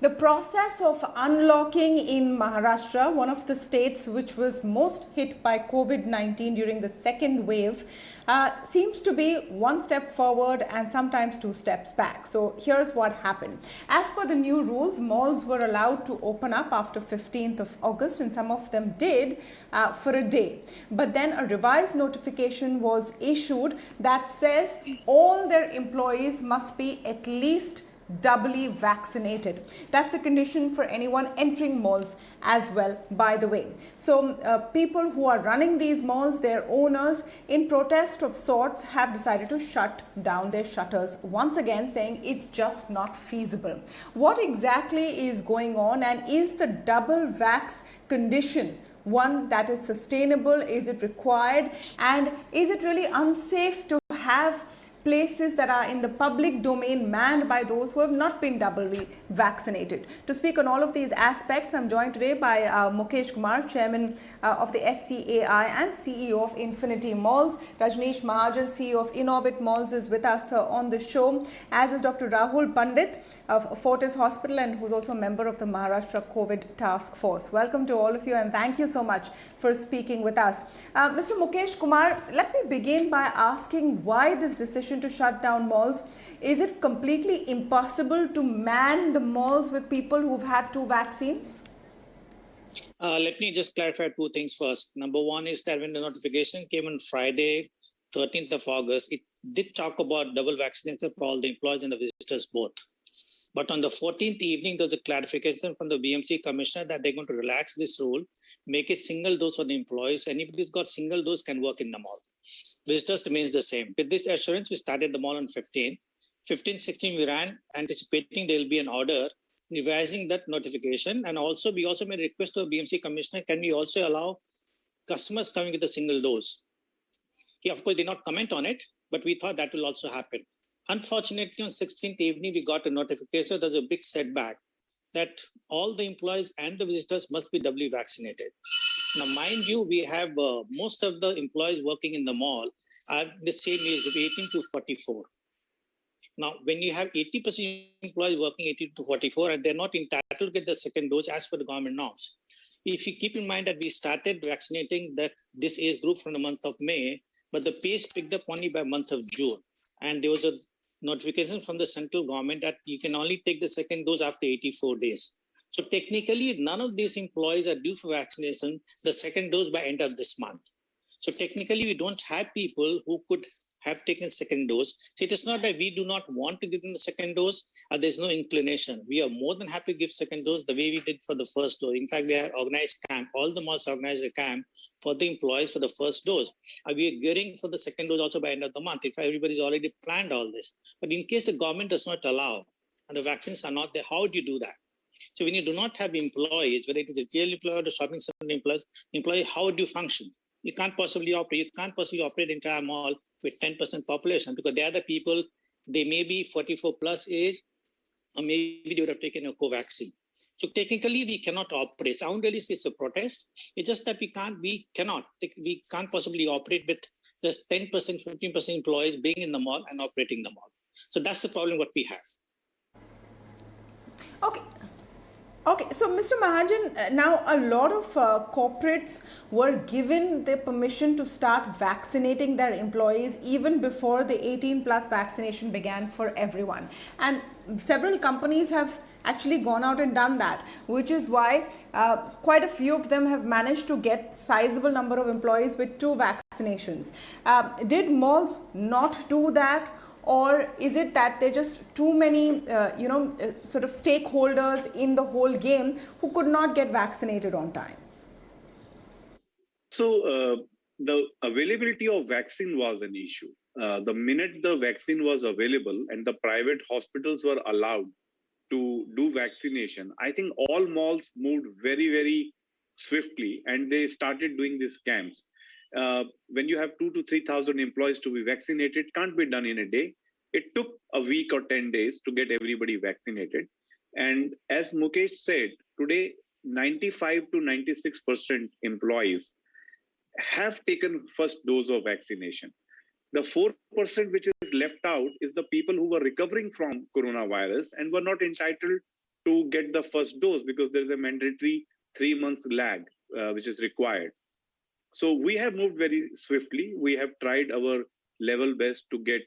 The process of unlocking in Maharashtra, one of the states which was most hit by COVID-19 during the second wave, seems to be one step forward and sometimes two steps back. So here's what happened. As per the new rules, malls were allowed to open up after 15th of August, and some of them did for a day. But then a revised notification was issued that says all their employees must be at least doubly vaccinated. That's the condition for anyone entering malls as well, by the way. So people who are running these malls, their owners, in protest of sorts, have decided to shut down their shutters once again, saying it's just not feasible. What exactly is going on, and is the double vax condition one that is sustainable? Is it required? And is it really unsafe to have places that are in the public domain manned by those who have not been doubly vaccinated? To speak on all of these aspects, I'm joined today by Mukesh Kumar, Chairman of the SCAI and CEO of Infiniti Malls. Rajneesh Mahajan, CEO of Inorbit Malls, is with us on the show, as is Dr. Rahul Pandit of Fortis Hospital, and who's also a member of the Maharashtra Covid Task Force. Welcome to all of you, and thank you so much for speaking with us. Mr. Mukesh Kumar, let me begin by asking why this decision to shut down malls. Is it completely impossible to man the malls with people who've had two vaccines? Let me just clarify two things first. Number one is that when the notification came on Friday, 13th of August, it did talk about double vaccination for all the employees and the visitors both. But on the 14th evening, there was a clarification from the BMC commissioner that they're going to relax this rule, make it single dose for the employees. Anybody who's got single dose can work in the mall. Visitors remains the same. With this assurance, we started the mall on 15. 15, 16, we ran anticipating there will be an order revising that notification. And also, we also made a request to the BMC commissioner, can we also allow customers coming with a single dose? He, of course, did not comment on it, but we thought that will also happen. Unfortunately, on 16th evening, we got a notification. There's a big setback that all the employees and the visitors must be doubly vaccinated. Now, mind you, we have most of the employees working in the mall are the same age group, 18 to 44. Now, when you have 80% employees working 18 to 44 and they're not entitled to get the second dose as per the government norms, if you keep in mind that we started vaccinating this age group from the month of May, but the pace picked up only by month of June. And there was a notification from the central government that you can only take the second dose after 84 days. So technically, none of these employees are due for vaccination, the second dose by end of this month. So technically, we don't have people who could have taken second dose. So it is not that we do not want to give them the second dose, there's no inclination. We are more than happy to give second dose the way we did for the first dose. In fact, we have organized camp, all the malls organized a camp for the employees for the first dose. We are gearing for the second dose also by end of the month. In fact, everybody's already planned all this. But in case the government does not allow and the vaccines are not there, how do you do that? So when you do not have employees, whether it is a retail employee or the shopping center employee, how do you function? You can't possibly operate. You can't possibly operate entire mall with 10% population because they are the people, they may be 44 plus age, or maybe they would have taken a co-vaccine. So technically, we cannot operate. So I won't really say it's a protest. It's just that we can't possibly operate with just 10%, 15% employees being in the mall and operating the mall. So that's the problem what we have. Okay, so Mr. Mahajan, now a lot of corporates were given the permission to start vaccinating their employees even before the 18 plus vaccination began for everyone. And several companies have actually gone out and done that, which is why quite a few of them have managed to get sizable number of employees with two vaccinations. Did malls not do that? Or is it that there are just too many, sort of stakeholders in the whole game who could not get vaccinated on time? So the availability of vaccine was an issue. The minute the vaccine was available and the private hospitals were allowed to do vaccination, I think all malls moved very, very swiftly and they started doing these camps. When you have 2,000 to 3,000 employees to be vaccinated, it can't be done in a day. It took a week or 10 days to get everybody vaccinated. And as Mukesh said, today, 95 to 96% employees have taken first dose of vaccination. The 4% which is left out is the people who were recovering from coronavirus and were not entitled to get the first dose because there is a mandatory 3 months lag which is required. So we have moved very swiftly. We have tried our level best to get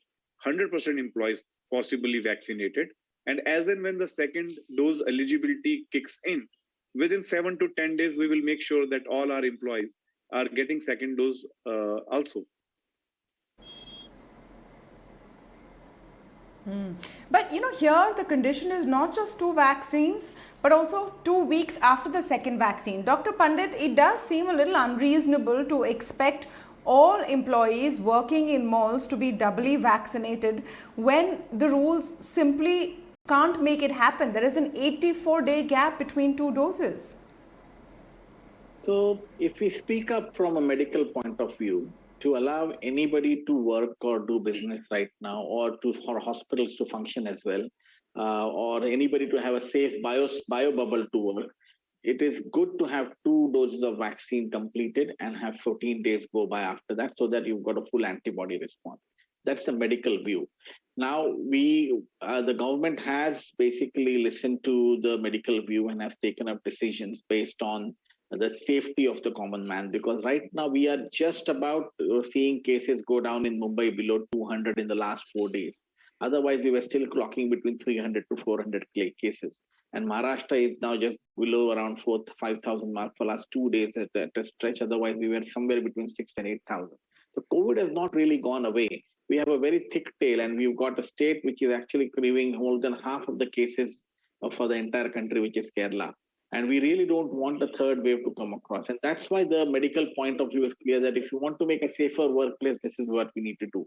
100% employees possibly vaccinated. And as and when the second dose eligibility kicks in, within 7 to 10 days, we will make sure that all our employees are getting second dose also. But here the condition is not just 2 vaccines, but also 2 weeks after the second vaccine. Dr. Pandit, it does seem a little unreasonable to expect all employees working in malls to be doubly vaccinated when the rules simply can't make it happen. There is an 84-day gap between 2 doses. So if we speak up from a medical point of view, to allow anybody to work or do business right now, or for hospitals to function as well, or anybody to have a safe bio bubble to work, it is good to have 2 doses of vaccine completed and have 14 days go by after that, so that you've got a full antibody response. That's the medical view. Now, the government has basically listened to the medical view and have taken up decisions based on the safety of the common man, because right now we are just about seeing cases go down in Mumbai below 200 in the last 4 days. Otherwise, we were still clocking between 300 to 400 cases. And Maharashtra is now just below around 5,000 mark for last 2 days at a stretch. Otherwise, we were somewhere between 6,000 and 8,000. So COVID has not really gone away. We have a very thick tail, and we've got a state which is actually clearing more than half of the cases for the entire country, which is Kerala. And we really don't want a third wave to come across. And that's why the medical point of view is clear that if you want to make a safer workplace, this is what we need to do.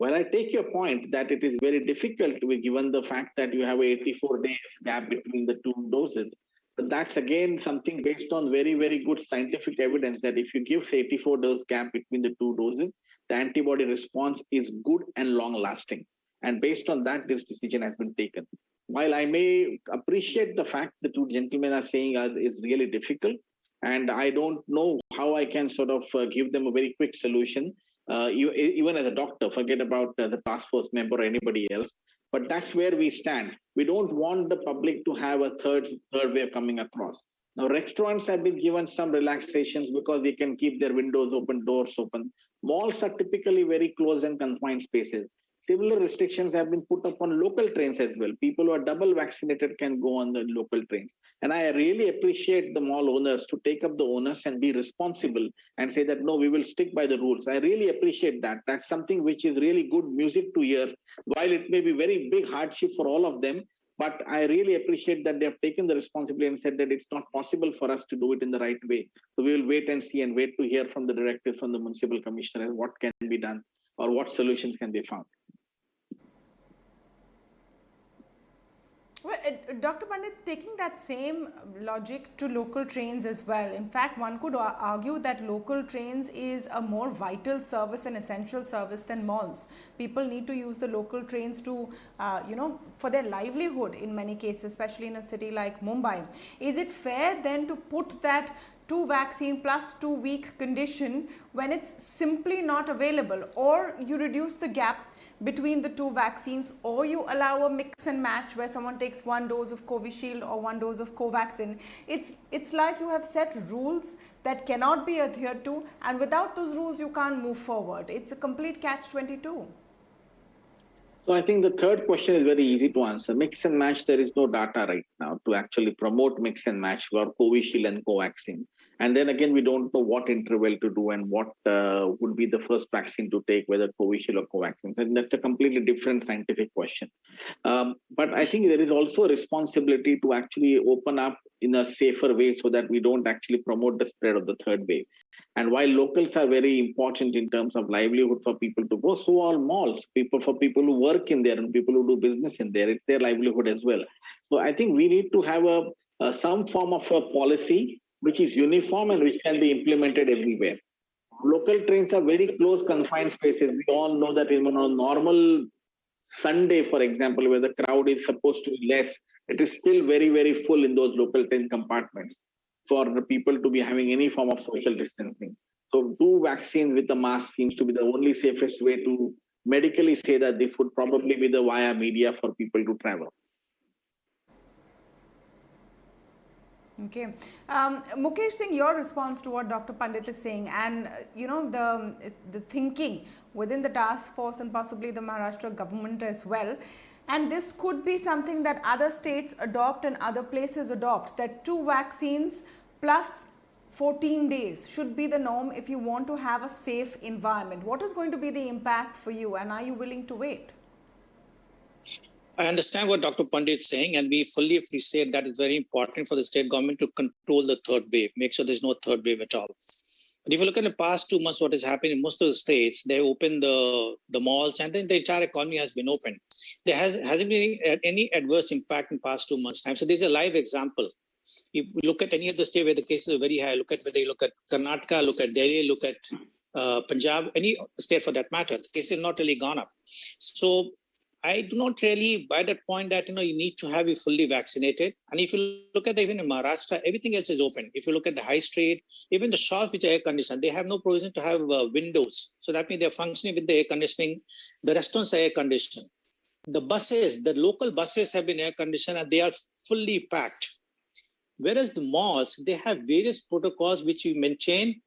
Well, I take your point that it is very difficult given the fact that you have an 84 days gap between the 2 doses. But that's again something based on very, very good scientific evidence that if you give, say, 84 dose gap between the 2 doses, the antibody response is good and long lasting. And based on that, this decision has been taken. While I may appreciate the fact the 2 gentlemen are saying is really difficult, and I don't know how I can sort of give them a very quick solution, even as a doctor, forget about the task force member or anybody else, but that's where we stand. We don't want the public to have a third wave coming across. Now, restaurants have been given some relaxations because they can keep their windows open, doors open. Malls are typically very closed and confined spaces. Similar restrictions have been put up on local trains as well. People who are double vaccinated can go on the local trains. And I really appreciate the mall owners to take up the onus and be responsible and say that, no, we will stick by the rules. I really appreciate that. That's something which is really good music to hear. While it may be very big hardship for all of them, but I really appreciate that they have taken the responsibility and said that it's not possible for us to do it in the right way. So we will wait and see and wait to hear from the directives from the municipal commissioner what can be done or what solutions can be found. Well, Dr. Pandit, taking that same logic to local trains as well. In fact, one could argue that local trains is a more vital service and essential service than malls. People need to use the local trains to, for their livelihood in many cases, especially in a city like Mumbai. Is it fair then to put that 2 vaccine plus 2 week condition when it's simply not available, or you reduce the gap between the 2 vaccines, or you allow a mix and match where someone takes 1 dose of Covishield or 1 dose of Covaxin? It's like you have set rules that cannot be adhered to, and without those rules you can't move forward. It's a complete catch-22. So I think the third question is very easy to answer. Mix and match, there is no data right now to actually promote mix and match for Covishield and Covaxin. And then again, we don't know what interval to do and what would be the first vaccine to take, whether Covishield or Covaxin. And that's a completely different scientific question. But I think there is also a responsibility to actually open up in a safer way so that we don't actually promote the spread of the third wave. And while locals are very important in terms of livelihood for people to go, so are malls, for people who work in there and people who do business in there, it's their livelihood as well. So I think we need to have some form of a policy which is uniform and which can be implemented everywhere. Local trains are very close, confined spaces. We all know that in a normal Sunday, for example, where the crowd is supposed to be less, it is still very, very full in those local train compartments for the people to be having any form of social distancing. So 2 vaccines with a mask seems to be the only safest way to medically say that this would probably be the via media for people to travel. Okay. Mukesh Singh, your response to what Dr. Pandit is saying and, the thinking within the task force and possibly the Maharashtra government as well. And this could be something that other states adopt and other places adopt, that 2 vaccines plus 14 days should be the norm if you want to have a safe environment. What is going to be the impact for you, and are you willing to wait? I understand what Dr. Pandit is saying, and we fully appreciate that it's very important for the state government to control the third wave, make sure there's no third wave at all. But if you look at the past 2 months, what has happened in most of the states, they opened the malls and then the entire economy has been open. There hasn't been any adverse impact in past 2 months' time. So there's a live example. If you look at any of the state where the cases are very high, look at whether you look at Karnataka, look at Delhi, look at Punjab, any state for that matter, the cases have not really gone up. So I do not really buy that point that you need to have you fully vaccinated. And if you look at even in Maharashtra, everything else is open. If you look at the high street, even the shops which are air conditioned, they have no provision to have windows. So that means they're functioning with the air conditioning. The restaurants are air conditioned. The buses, the local buses have been air conditioned and they are fully packed. Whereas the malls, they have various protocols which you maintain.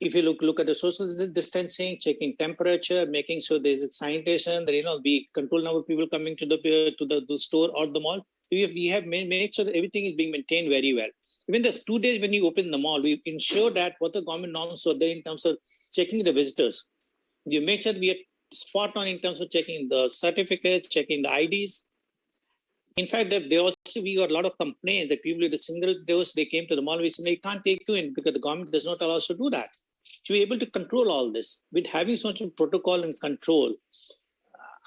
If you look at the social distancing, checking temperature, making sure there's a sanitation, that we control number of people coming to the store or the mall. We have made sure that everything is being maintained very well. Even the 2 days when you open the mall, we ensure that what the government norms are there in terms of checking the visitors. You make sure we are spot on in terms of checking the certificates, checking the IDs. In fact, we got a lot of complaints that people with the single dose, they came to the mall, we said, we can't take you in because the government does not allow us to do that. To be able to control all this, with having so much protocol and control,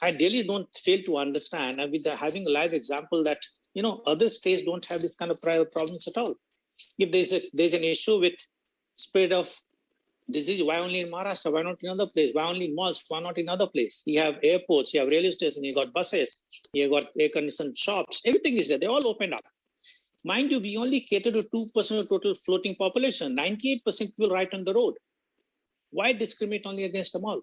I really don't fail to understand. And with having a live example that, other states don't have this kind of private problems at all. If there's an issue with spread of disease, why only in Maharashtra? Why not in other place? Why only in malls? Why not in other place? You have airports, you have railway stations, you got buses, you got air-conditioned shops. Everything is there. They all opened up. Mind you, we only cater to 2% of total floating population. 98% people right on the road. Why discriminate only against them all?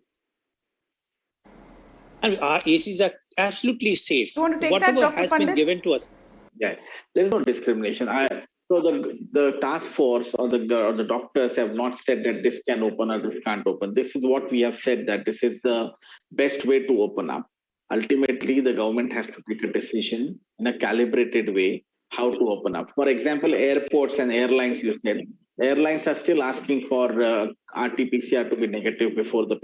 And our ACs are absolutely safe. You want to take Whatever that, Dr. has Pandit? been given to us. Yeah, there is no discrimination. So the task force or the doctors have not said that this can open or this can't open. This is what we have said, that this is the best way to open up. Ultimately, the government has to take a decision in a calibrated way how to open up. For example, airports and airlines, you said. Airlines are still asking for RT-PCR to be negative before the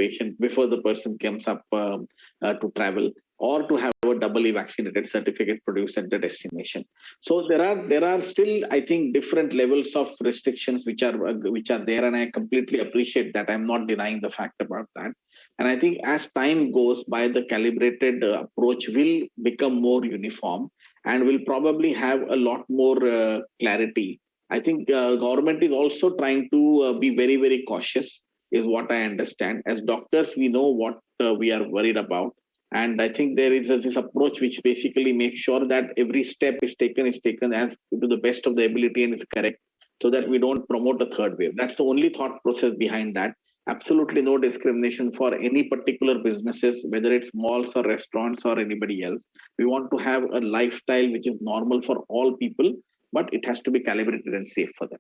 person comes up to travel, or to have a doubly vaccinated certificate produced at the destination. So there are still, I think, different levels of restrictions which are there, and I completely appreciate that. I'm not denying the fact about that. And I think as time goes by, the calibrated approach will become more uniform and will probably have a lot more clarity. I think government is also trying to be very, very cautious, is what I understand. As doctors, we know what we are worried about. And I think there is this approach which basically makes sure that every step is taken as to the best of the ability and is correct, so that we don't promote a third wave. That's the only thought process behind that. Absolutely no discrimination for any particular businesses, whether it's malls or restaurants or anybody else. We want to have a lifestyle which is normal for all people, but it has to be calibrated and safe for them.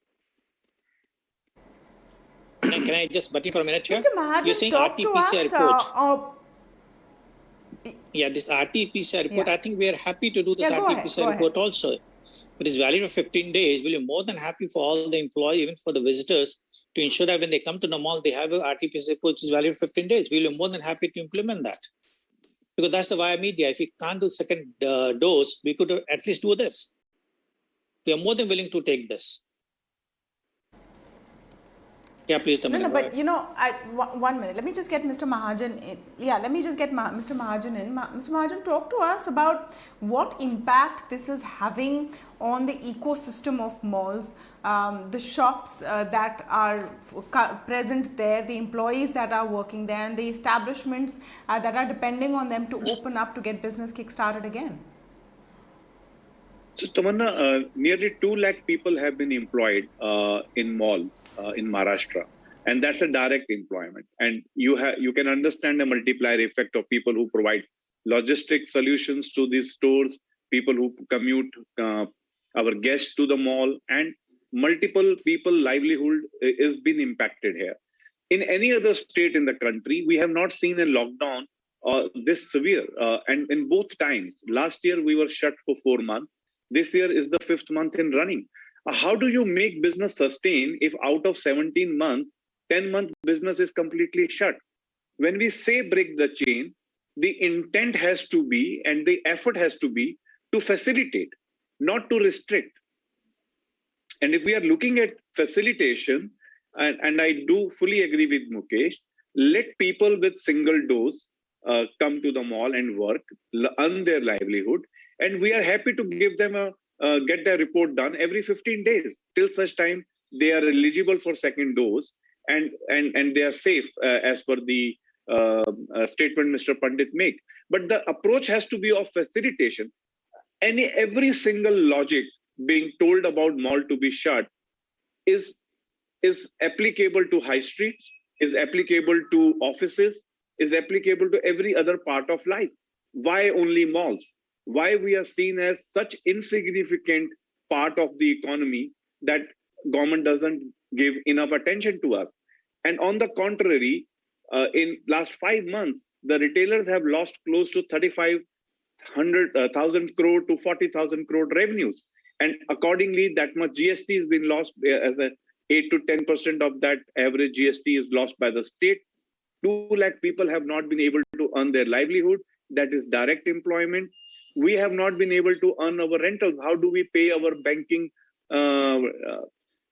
Can I just butt in for a minute here? Mr. Mahajan, You're saying talk to RT-PCR us. report. This RT-PCR report, I think we are happy to do this RT-PCR report also. It is valid for 15 days. We'll be more than happy for all the employees, even for the visitors, to ensure that when they come to the mall, they have a RT-PCR report which is valid for 15 days. We'll be more than happy to implement that. Because that's the via media. If we can't do second dose, we could at least do this. We are more than willing to take this. Yeah, please. No, but 1 minute. Let me just get Mr. Mahajan in. Yeah, let me just get Mr. Mahajan in. Mr. Mahajan, talk to us about what impact this is having on the ecosystem of malls, the shops that are present there, the employees that are working there, and the establishments that are depending on them to open up to get business kick-started again. So, Tamanna, nearly 2 lakh people have been employed in malls in Maharashtra, and that's a direct employment. And you can understand the multiplier effect of people who provide logistic solutions to these stores, people who commute our guests to the mall, and multiple people livelihood is been impacted here. In any other state in the country, we have not seen a lockdown this severe. And in both times, last year we were shut for 4 months. This year is the 5th month in running. How do you make business sustain if out of 17 months, 10-month business is completely shut? When we say break the chain, the intent has to be and the effort has to be to facilitate, not to restrict. And if we are looking at facilitation, and I do fully agree with Mukesh, let people with single dose come to the mall and work, earn their livelihood, and we are happy to give them get their report done every 15 days till such time they are eligible for second dose and they are safe as per the statement Mr. Pandit make. But the approach has to be of facilitation. Every single logic being told about mall to be shut is applicable to high streets, is applicable to offices, is applicable to every other part of life. Why only malls? Why we are seen as such insignificant part of the economy that government doesn't give enough attention to us? And on the contrary, in last 5 months, the retailers have lost close to 35,000 crore to 40,000 crore revenues. And accordingly, that much GST has been lost as a 8 to 10% of that average GST is lost by the state. 2 lakh people have not been able to earn their livelihood. That is direct employment. We have not been able to earn our rentals. How do we pay our banking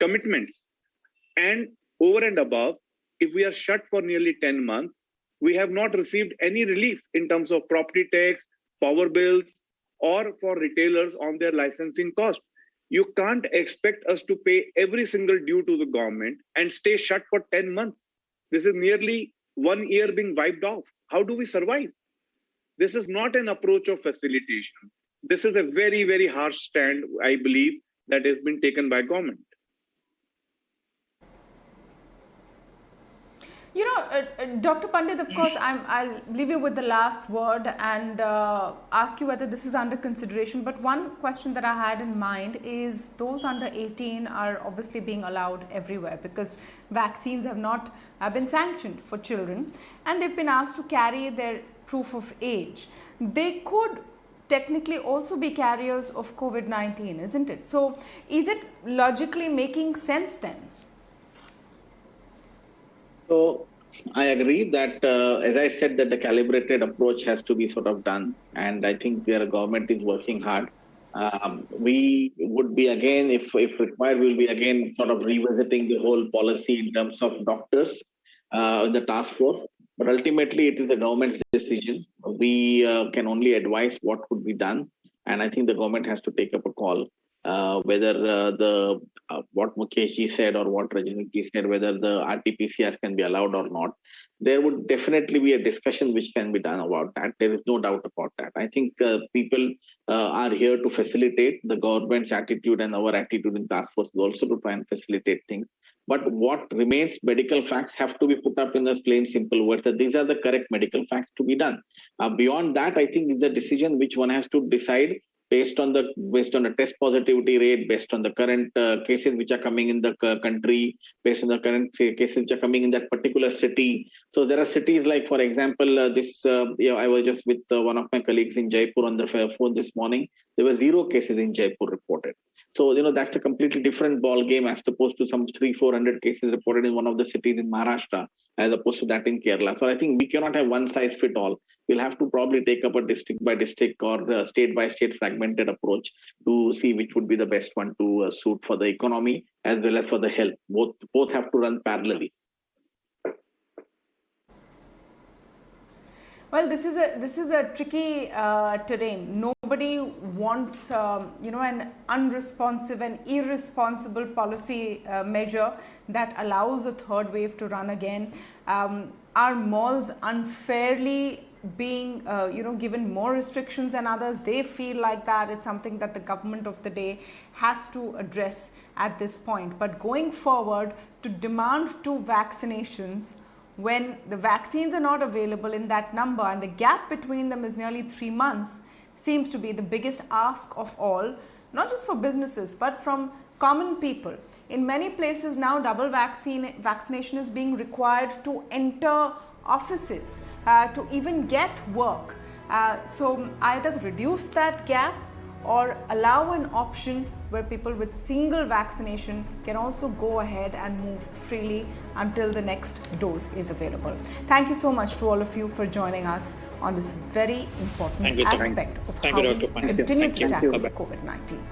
commitments? And over and above, if we are shut for nearly 10 months, we have not received any relief in terms of property tax, power bills, or for retailers on their licensing cost. You can't expect us to pay every single due to the government and stay shut for 10 months. This is nearly 1 year being wiped off. How do we survive? This is not an approach of facilitation. This is a very, very harsh stand, I believe, that has been taken by government. You know, Dr. Pandit, of course, I'll leave you with the last word and ask you whether this is under consideration. But one question that I had in mind is those under 18 are obviously being allowed everywhere because vaccines have been sanctioned for children and they've been asked to carry their proof of age. They could technically also be carriers of COVID-19, isn't it? So is it logically making sense then? So I agree that, as I said, that the calibrated approach has to be sort of done. And I think their government is working hard. We would be again, if required, we'll be again sort of revisiting the whole policy in terms of doctors in the task force. But ultimately, it is the government's decision. We can only advise what could be done. And I think the government has to take up a call. Whether what Mukesh said or what Rajneesh said, whether the RT-PCRs can be allowed or not, there would definitely be a discussion which can be done about that. There is no doubt about that. I think people are here to facilitate. The government's attitude and our attitude in task force is also to try and facilitate things. But what remains medical facts have to be put up in a plain, simple words that these are the correct medical facts to be done. Beyond that, I think it's a decision which one has to decide based on the test positivity rate, based on the current cases which are coming in the country, based on the current cases which are coming in that particular city. So there are cities like, for example, I was just with one of my colleagues in Jaipur on the phone this morning. There were 0 cases in Jaipur reported. So, that's a completely different ball game as opposed to some 300-400 cases reported in one of the cities in Maharashtra, as opposed to that in Kerala. So I think we cannot have one size fit all. We'll have to probably take up a district by district or state by state fragmented approach to see which would be the best one to suit for the economy as well as for the health. Both have to run parallelly. Well, this is a tricky terrain. Nobody wants, an unresponsive and irresponsible policy measure that allows a third wave to run again. Are malls unfairly being, given more restrictions than others? They feel like that. It's something that the government of the day has to address at this point. But going forward, to demand 2 vaccinations when the vaccines are not available in that number and the gap between them is nearly 3 months seems to be the biggest ask of all. not just for businesses, but from common people. In many places now, double vaccination is being required to enter offices, to even get work. So either reduce that gap or allow an option where people with single vaccination can also go ahead and move freely until the next dose is available. Thank you so much to all of you for joining us on this very important aspect of how we continue to tackle COVID-19.